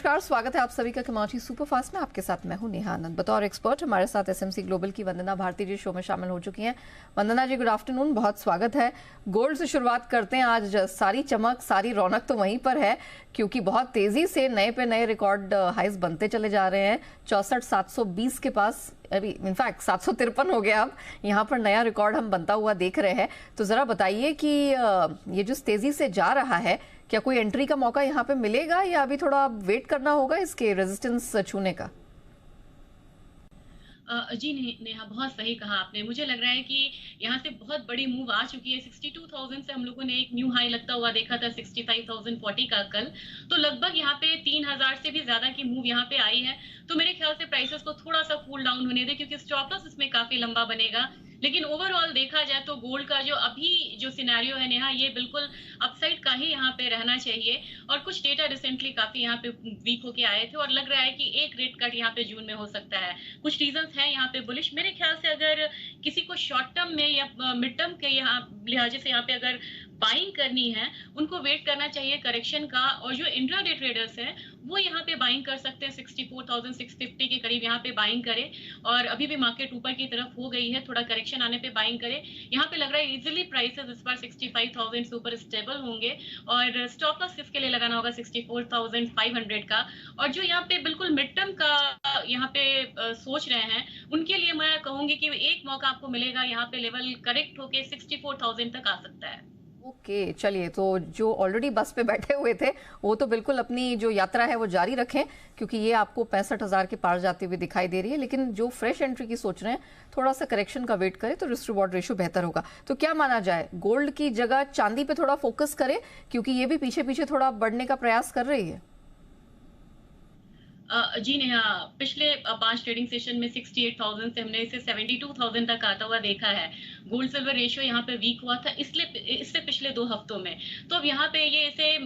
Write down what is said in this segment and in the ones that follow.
नमस्कार, स्वागत है आप सभी का कमाची सुपरफास्ट में। आपके साथ मैं हूं नेहा आनंद। बतौर एक्सपर्ट हमारे साथ एसएमसी ग्लोबल की वंदना भारती जी शो में शामिल हो चुकी हैं। वंदना जी, गुड आफ्टरनून, बहुत स्वागत है। गोल्ड से शुरुआत करते हैं। आज सारी चमक, सारी रौनक तो वहीं पर है, क्योंकि बहुत तेजी से नए पे नए रिकॉर्ड हाइज बनते चले जा रहे हैं। 64,720 के पास, अभी इनफैक्ट 753 हो गया। अब यहाँ पर नया रिकॉर्ड हम बनता हुआ देख रहे हैं। तो जरा बताइए कि ये जो तेजी से जा रहा है, क्या कोई एंट्री का मौका यहाँ पे मिलेगा या अभी थोड़ा वेट करना होगा इसके रेजिस्टेंस छूने का? जी नेहा, बहुत सही कहा आपने। मुझे लग रहा है कि यहाँ से बहुत बड़ी मूव आ चुकी है। 62,000 से हम लोगों ने एक न्यू हाई लगता हुआ देखा था 65,040 का कल। तो लगभग यहाँ पे 3,000 से भी ज्यादा की मूव यहाँ पे आई है। तो मेरे ख्याल से प्राइसेस को थोड़ा सा कूल डाउन होने दे, क्योंकि स्टॉप लॉस इसमें काफी लंबा बनेगा। लेकिन ओवरऑल देखा जाए तो गोल्ड का जो अभी जो सिनेरियो है नेहा, ये बिल्कुल अपसाइड का ही यहाँ पे रहना चाहिए। और कुछ डेटा रिसेंटली काफी यहाँ पे वीक होके आए थे और लग रहा है कि एक रेट कट यहाँ पे जून में हो सकता है। कुछ रीजंस हैं यहाँ पे बुलिश। मेरे ख्याल से अगर किसी को शॉर्ट टर्म में या मिड टर्म के यहाँ लिहाजे से यहाँ पे अगर बाइंग करनी है, उनको वेट करना चाहिए करेक्शन का। और जो इंट्राडे ट्रेडर्स हैं वो यहाँ पे बाइंग कर सकते हैं। 64,650 के करीब यहाँ पे बाइंग करें। और अभी भी मार्केट ऊपर की तरफ हो गई है, थोड़ा करेक्शन आने पे बाइंग करें। यहाँ पे लग रहा है इजिली प्राइसेस इस बार 65,000 से ऊपर स्टेबल होंगे। और स्टॉप लॉस किसके लिए लगाना होगा 64,500 का। और जो यहाँ पे बिल्कुल मिड टर्म का यहाँ पे सोच रहे हैं, उनके लिए मैं कहूंगी कि एक मौका आपको मिलेगा। यहाँ पे लेवल करेक्ट होके 64,000 तक आ सकता है। ओके, चलिए, तो जो ऑलरेडी बस पे बैठे हुए थे वो तो बिल्कुल अपनी जो यात्रा है वो जारी रखें, क्योंकि ये आपको 65,000 के पार जाते हुए दिखाई दे रही है। लेकिन जो फ्रेश एंट्री की सोच रहे हैं, थोड़ा सा करेक्शन का वेट करें तो रिस्क रिवॉर्ड रेशियो बेहतर होगा। तो क्या माना जाए, गोल्ड की जगह चांदी पे थोड़ा फोकस करें, क्योंकि ये भी पीछे पीछे थोड़ा बढ़ने का प्रयास कर रही है? जी नेहा, पिछले 5 ट्रेडिंग सेशन में 68,000 से हमने इसे 72,000 तक आता हुआ देखा है। गोल्ड सिल्वर रेशियो यहाँ पे वीक हुआ था इससे पिछले 2 हफ्तों में। तो अब यहाँ पे ये इसे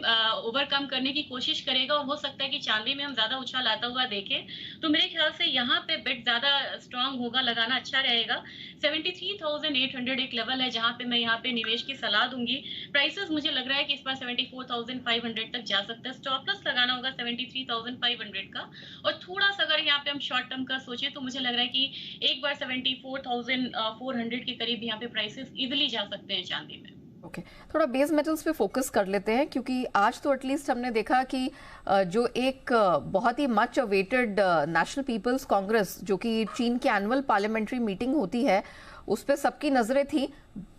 ओवरकम करने की कोशिश करेगा और हो सकता है कि चांदी में हम ज्यादा उछाल आता हुआ देखें। तो मेरे ख्याल से यहाँ पे बेट ज्यादा स्ट्रांग होगा, लगाना अच्छा रहेगा। 73,800 एक लेवल है जहाँ पे मैं यहाँ पे निवेश की सलाह दूंगी। प्राइसेस मुझे लग रहा है कि इस बार 74,500 तक जा सकता है। स्टॉप लॉस लगाना होगा 73,500 का। और थोड़ा सा अगर यहाँ पे हम शॉर्ट टर्म का सोचे तो मुझे लग रहा है कि एक बार 74,400 के करीब यहाँ पे प्राइसेस इजिली जा सकते हैं चांदी में। ओके, थोड़ा बेस मेटल्स पे फोकस कर लेते हैं, क्योंकि आज तो एटलीस्ट हमने देखा कि जो एक बहुत ही much awaited national people's congress, जो कि चीन की एनुअल पार्लियामेंट्री मीटिंग होती है, उस पर सबकी नजरें थी।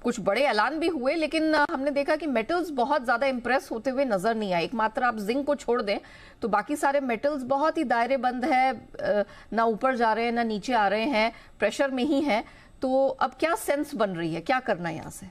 कुछ बड़े ऐलान भी हुए, लेकिन हमने देखा कि मेटल्स बहुत ज्यादा इंप्रेस होते हुए नजर नहीं आए। एकमात्र आप जिंक को छोड़ दें तो बाकी सारे मेटल्स बहुत ही दायरे बंद है, ना ऊपर जा रहे हैं ना नीचे आ रहे हैं, प्रेशर में ही है। तो अब क्या सेंस बन रही है, क्या करना है यहाँ से?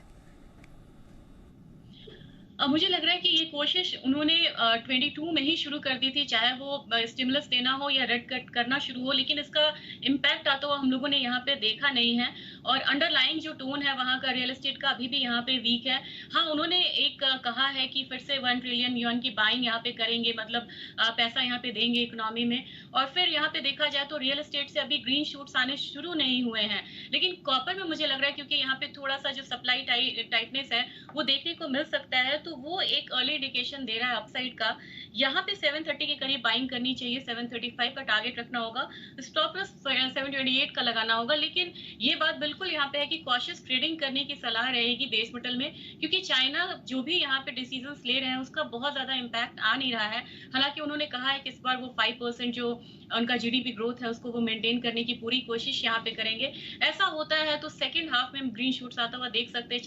मुझे लग रहा है कि ये कोशिश उन्होंने 22 में ही शुरू कर दी थी, चाहे वो स्टिमुलस देना हो या रेड कट करना शुरू हो। लेकिन इसका इम्पैक्ट आता हुआ हम लोगों ने यहाँ पे देखा नहीं है। और अंडरलाइंग जो टोन है वहाँ का रियल एस्टेट का अभी भी यहाँ पे वीक है। हाँ, उन्होंने एक कहा है कि फिर से 1 ट्रिलियन युआन की बाइंग यहाँ पे करेंगे, मतलब पैसा यहाँ पे देंगे इकोनॉमी में। और फिर यहाँ पे देखा जाए तो रियल एस्टेट से अभी ग्रीन शूट्स आने शुरू नहीं हुए हैं। लेकिन कॉपर में मुझे लग रहा है, क्योंकि यहाँ पे थोड़ा सा जो सप्लाई टाइटनेस है वो देखने को मिल सकता है, तो वो एक अर्ली इंडिकेशन दे रहा है अपसाइड का। यहाँ पे 730 के करीब बाइंग करनी चाहिए, 735 का टारगेट रखना होगा। स्टॉप लॉस 728 का लगाना होगा। लेकिन ये बात बिल्कुल यहाँ पे है कि कॉशियस ट्रेडिंग करने की सलाह रहेगी बेस मेटल में, क्योंकि चाइना जो भी यहाँ पे डिसीजंस ले रहे हैं उसका बहुत ज्यादा इम्पैक्ट आ नहीं रहा है। हालांकि उन्होंने कहा है कि इस बार वो 5% जो उनका जीडीपी ग्रोथ है उसको वो मेंटेन करने की पूरी कोशिश यहाँ पे करेंगे। ऐसा होता है तो सेकेंड हाफ में हम ग्रीन शूट्स आता हुआ देख सकते हैं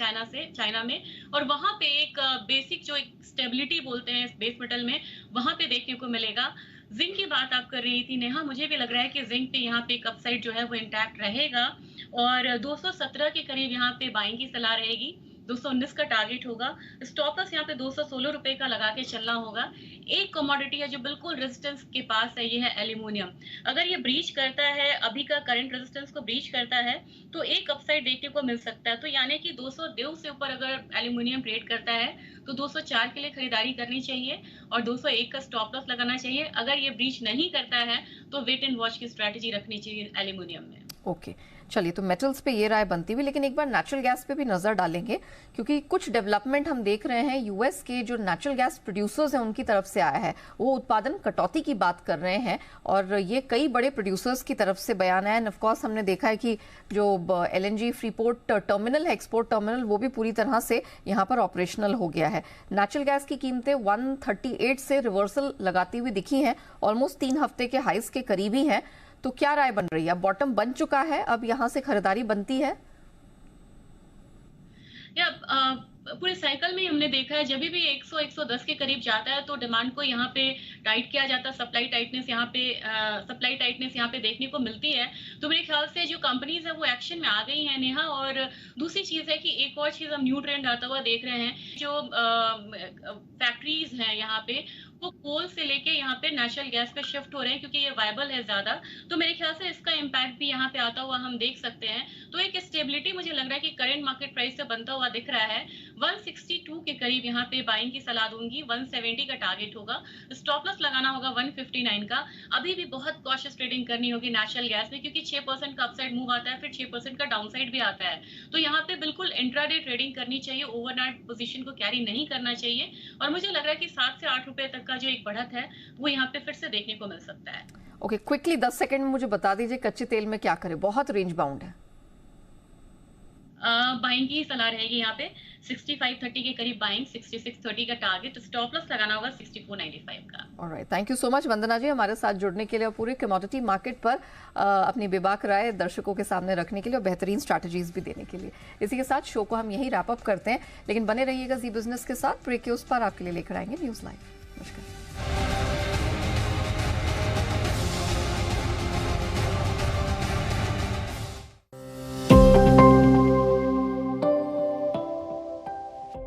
चाइना में। और वहां पे एक बेसिक जो एक स्टेबिलिटी बोलते हैं बेस मेटल में, वहां पे देखने को मिलेगा। जिंक की बात आप कर रही थी नेहा, मुझे भी लग रहा है कि जिंक पे यहाँ पे एक अपसाइड जो है वो इंटैक्ट रहेगा। और 217 के करीब यहाँ पे बाइंग की सलाह रहेगी। 219 का टारगेट होगा। स्टॉप लॉस यहाँ पे 216 रुपए का लगा के चलना होगा। एक कमोडिटी है जो बिल्कुल रेजिस्टेंस के पास है, ये है एल्यूमिनियम। अगर ये ब्रीच करता है, अभी का करंट रेजिस्टेंस को ब्रीच करता है, तो एक अपसाइड देखने को मिल सकता है। तो यानी कि 202 से ऊपर अगर एल्यूमिनियम ट्रेड करता है तो 204 के लिए खरीदारी करनी चाहिए और 201 का स्टॉप लॉस लगाना चाहिए। अगर ये ब्रीच नहीं करता है तो वेट एंड वॉच की स्ट्रेटेजी रखनी चाहिए एल्यूमिनियम में। ओके, चलिए, तो मेटल्स पे ये राय बनती हुई, लेकिन एक बार नेचुरल गैस पे भी नजर डालेंगे, क्योंकि कुछ डेवलपमेंट हम देख रहे हैं। यूएस के जो नेचुरल गैस प्रोड्यूसर्स हैं उनकी तरफ से आया है, वो उत्पादन कटौती की बात कर रहे हैं, और ये कई बड़े प्रोड्यूसर्स की तरफ से बयान आया। एंड ऑफ कोर्स हमने देखा है कि जो एलएनजी फ्रीपोर्ट टर्मिनल है, एक्सपोर्ट टर्मिनल, वो भी पूरी तरह से यहाँ पर ऑपरेशनल हो गया है। नेचुरल गैस की कीमतें 138 से रिवर्सल लगाती हुई दिखी हैं, ऑलमोस्ट 3 हफ्ते के हाइस के करीब ही हैं। तो क्या राय बन रही है? बॉटम बन चुका है, अब यहां से खरीदारी बनती है? या पूरे साइकिल में हमने देखा है, जब भी 100-110 के करीब जाता है तो डिमांड को यहाँ पे टाइट किया जाता है, सप्लाई टाइटनेस यहाँ पे देखने को मिलती है। तो मेरे ख्याल से जो कंपनीज है वो एक्शन में आ गई हैं, नेहा। और दूसरी चीज है कि एक और चीज हम न्यू ट्रेंड आता हुआ देख रहे हैं, जो फैक्ट्रीज हैं यहाँ पे वो कोल से लेके यहाँ पे नेचुरल गैस पे शिफ्ट हो रहे हैं, क्योंकि ये वायबल है ज्यादा। तो मेरे ख्याल से इसका इम्पैक्ट भी यहाँ पे आता हुआ हम देख सकते हैं। तो एक स्टेबिलिटी मुझे लग रहा है कि करंट मार्केट प्राइस से बनता हुआ दिख रहा है। 162 के करीब यहाँ पे बाइंग की सलाह दूंगी, 170 का टारगेट होगा, स्टॉप लॉस लगाना होगा 159 का। अभी भी बहुत कॉशियस ट्रेडिंग करनी होगी नेचुरल गैस में, क्योंकि 6% का अपसाइड मूव आता है, फिर 6% का डाउनसाइड भी आता है। तो यहाँ पे बिल्कुल इंट्राडे ट्रेडिंग करनी चाहिए, ओवरनाइट पोजीशन को कैरी नहीं करना चाहिए। और मुझे लग रहा है कि 7 से 8 रुपए तक का जो एक बढ़त है वो यहाँ पे फिर से देखने को मिल सकता है। ओके, क्विकली 10 सेकंड में मुझे बता दीजिए, कच्चे तेल में क्या करें? बहुत रेंज बाउंड है। बाइंग की सलाह रहेगी यहाँ पे 65.30 के करीब बाइंग, 66.30 का टारगेट, स्टॉप लॉस लगाना होगा 64.95 का। Alright, thank you so much Vandana ji, हमारे साथ जुड़ने के लिए और पूरे कमोडिटी मार्केट पर अपनी बेबाक राय दर्शकों के सामने रखने के लिए और बेहतरीन स्ट्रैटेजीज भी देने के लिए। इसी के साथ शो को हम यही रैप अप करते हैं, लेकिन बने रहिएगा जी बिजनेस के साथ। ब्रेक के उस पर आपके लिए लेकर आएंगे न्यूज लाइव।